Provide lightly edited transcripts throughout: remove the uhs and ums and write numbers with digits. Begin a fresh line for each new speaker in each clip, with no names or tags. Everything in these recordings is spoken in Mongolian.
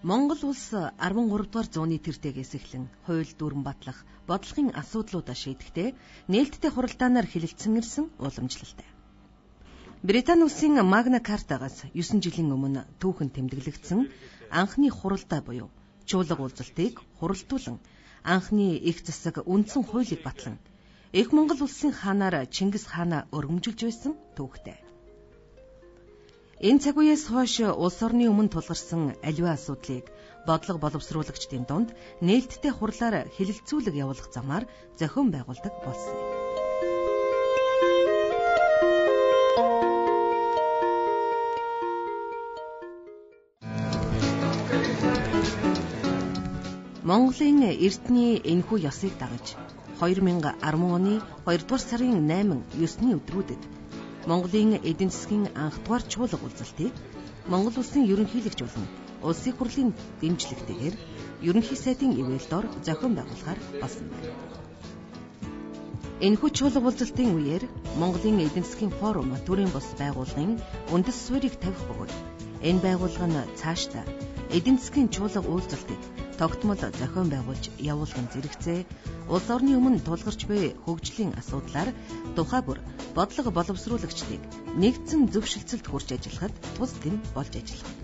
Монгол улс 13 дугаар зууны тэртегээс эхлэн хууль дүрм батлах, бодлогын асуудлуудаа шийдэхдээ нээлттэй хуралдаанаар хэлэлцсэн ирсэн уламжлалтай. Британи улсын Магна Картагаас 9 жилийн өмнө түүхэн тэмдэглэгдсэн анхны хуралдаа буюу чуулга уулзалтыг хуралдуулан анхны их засаг үндсэн хуулийг батлан Их Монгол улсын хаанаар Чингис хаанаа өргөмжилж байсан түүхтэй. Энэ цаг үеэс хойш улс орны өмнө тулгарсан аливаа асуудлыг бодлого боловсруулагчдын дунд нээлттэй хурлаар хэлэлцүүлэг явуулах замаар зохион байгуулдаг болсон юм. Монголын эртний энэхүү ёсыг дагаж 2010 оны 2 дугаар сарын 8-9-ний өдрүүдэд Монголын эдийн засгийн анх дугаар чуулга уулзалтыг Монгол улсын ерөнхийлөгч болон улсын хурлын дэмжлэгтэйгээр ерөнхий сайдын ивэлдор зохион байгуулахаар болсон байна. Энэхүү чуулга уулзалтын үеэр Монголын эдийн засгийн форум төрийн бус байгууллагын үндэс суурийг тавих бөгөөд энэ байгууллага нь цаашдаа эдийн засгийн чуулга уулзалтыг тогтмол зохион байгуулж явуулахын зэрэгцээ улс орны өмнө тулгарч буй хөгжлийн асуудлаар тухай бүр бодлого боловсруулагчдыг нэгдсэн зөвшөлтсөлд хүрч ажиллахад тус дэм болж ажиллана.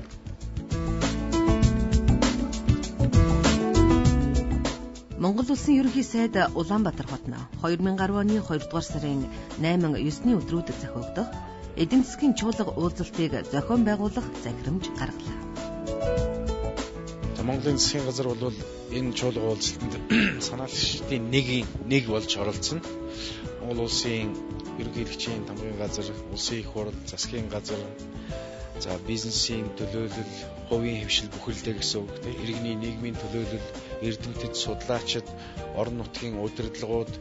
Монгол улсын ерөнхий сайд Улаанбаатар хотно 2010 оны 2 дугаар сарын 8-9-ний өдрүүдэд зохиогдох эдийн засгийн чуулга уулзалтыг зохион байгуулах захирамж гаргалаа.
Монголын засгийн газар бол энэ чуулга уулзалтанд санаалагчдын нэг болж оролцсон. Монгол улсын ерөнхийлөгчийн тамгын газар, улсын их хурл, засгийн газар, за бизнесийн төлөөлөл, хувийн хэвшил бүхэлдээ гэсэн үг тийм иргэний нийгмийн төлөөлөл, эрдэмтэд, судлаачид, орон нутгийн удирдлагууд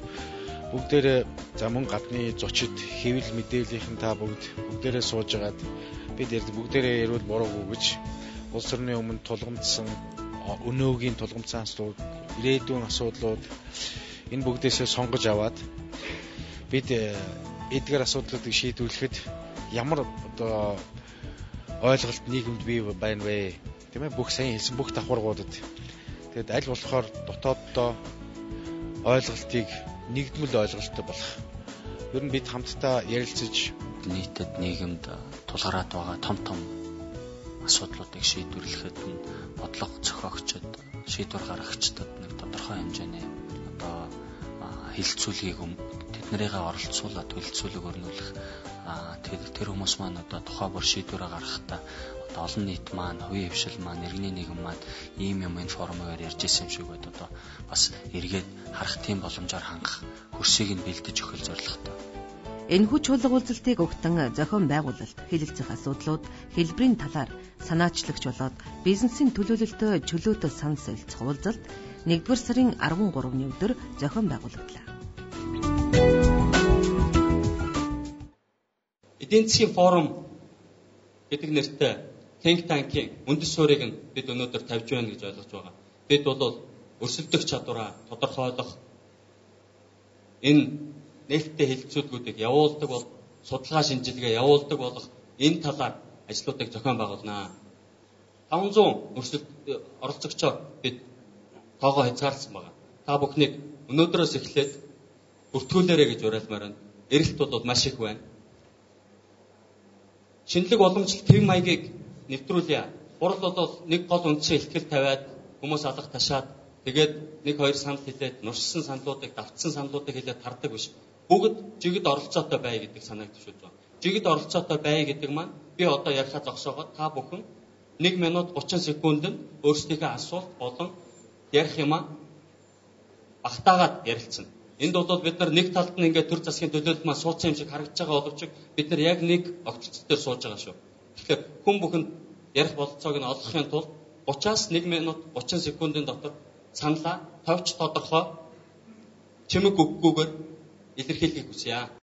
бүгдээрээ за мөн гадны зочид, хэвлэл мэдээллийнхэн та бүгдээрээ суужгаад бид бүгдээрээ ярил буруугүй гэж улс орны өмнө тулгамдсан өнөөгийн тулгамдсан асуудал, ирээдүйн асуудлууд энэ бүгдээсээ сонгож аваад бид эдгээр асуудлуудыг шийдвэрлэхэд ямар одоо ойлголт нийгэмд бий байна вэ? Тийм ээ бүх сайн хэлсэн бүх давхаргуудад. Тэгэд аль болохоор дотооддоо ойлголтыг нэгдмэл ойлголттой болох. Ер нь бид хамтдаа ярилцаж
нийтэд нийгэмд тулгараад байгаа том асуудлуудыг шийдвэрлэхэд бодлого зохиогчид, шийдвэр гаргагчдад нэг тодорхой хэмжээний одоо хэлэлцүүлгийг тэднэрийгээ оролцуулаад төлөвлөлөг өрнүүлэх тэр хүмүүс маань одоо тухай бүр шийдвэрээ гаргахдаа одоо олон нийт маань, хувийн хвшил маань, иргэний нийгэм маань ийм юм энэ форумаар ярьж ирсэн юм шиг байд одоо бас эргээд харах тийм боломжоор хангах хөрсийг нь бэлдэж өгөх зорилготой.
Энэхүү чуулга уулзалтыг өгтөн зохион байгуулалт, хэлэлцэх асуудлууд хэлбэрийн талаар санаачлагч болоод бизнесийн төлөөлөлтөд чөлөөтэй санал солилцох уулзалт 1-р сарын 13-ны өдөр зохион байгуулагдлаа.
Эдийн засгийн форум гэдэг нэртэй think tank-ийн үндэс суурийг нь бид өнөөдөр тавьж байна гэж ойлгож байгаа. Бид бол өрсөлдөх чадвараа тодорхойлох энэ нээлттэй хэлэлцүүлгүүдийг явуулдаг бол судалгаа шинжилгээ явуулдаг болох энэ талаар ажлуудыг зохион байгуулнаа. 500 оролцогчоо бид тоогоо хязгаарласан байна. Та бүхнийг өнөөдрөөс эхлээд бүртгүүлээрэй гэж уриалмаар байна. Эрэлт бол маш их байна. Шинэлэг уламжлалт хэв маягийг нэвтрүүлье. Хурал бол нэг гол үндсэн ихтгэл тавиад хүмүүс алга ташаад тэгээд 1-2 санал хэлээд нуршсан саналуудыг, давтсан саналуудыг хэлээд тардаг биш. Бүгд жигд оролцоотой бай гэдэг санааг төвшүүлж байна. Жигд оролцоотой бай гэдэг маань би одоо ярихад зогсоогоод та бүхэн 1 минут 30 секундэд өөрсдийнхөө асуулт болон ярих юмаа багтаагаад ярилцсан. Энд бол бид нар нэг талд нь ингээд төр засгийн төлөөлөл маань суудсан юм шиг харагдаж байгаа боловч бид нар яг нэг огццол дээр сууж байгаа шүү. Тэгэхээр хүн бүхэнд ярих бололцоог нь олгохын тулд 30-аас 1 минут 30 секундын дотор саналаа товч тодорхой чимэг өгөхгүйгээр илэрхийлэхийг хүсье.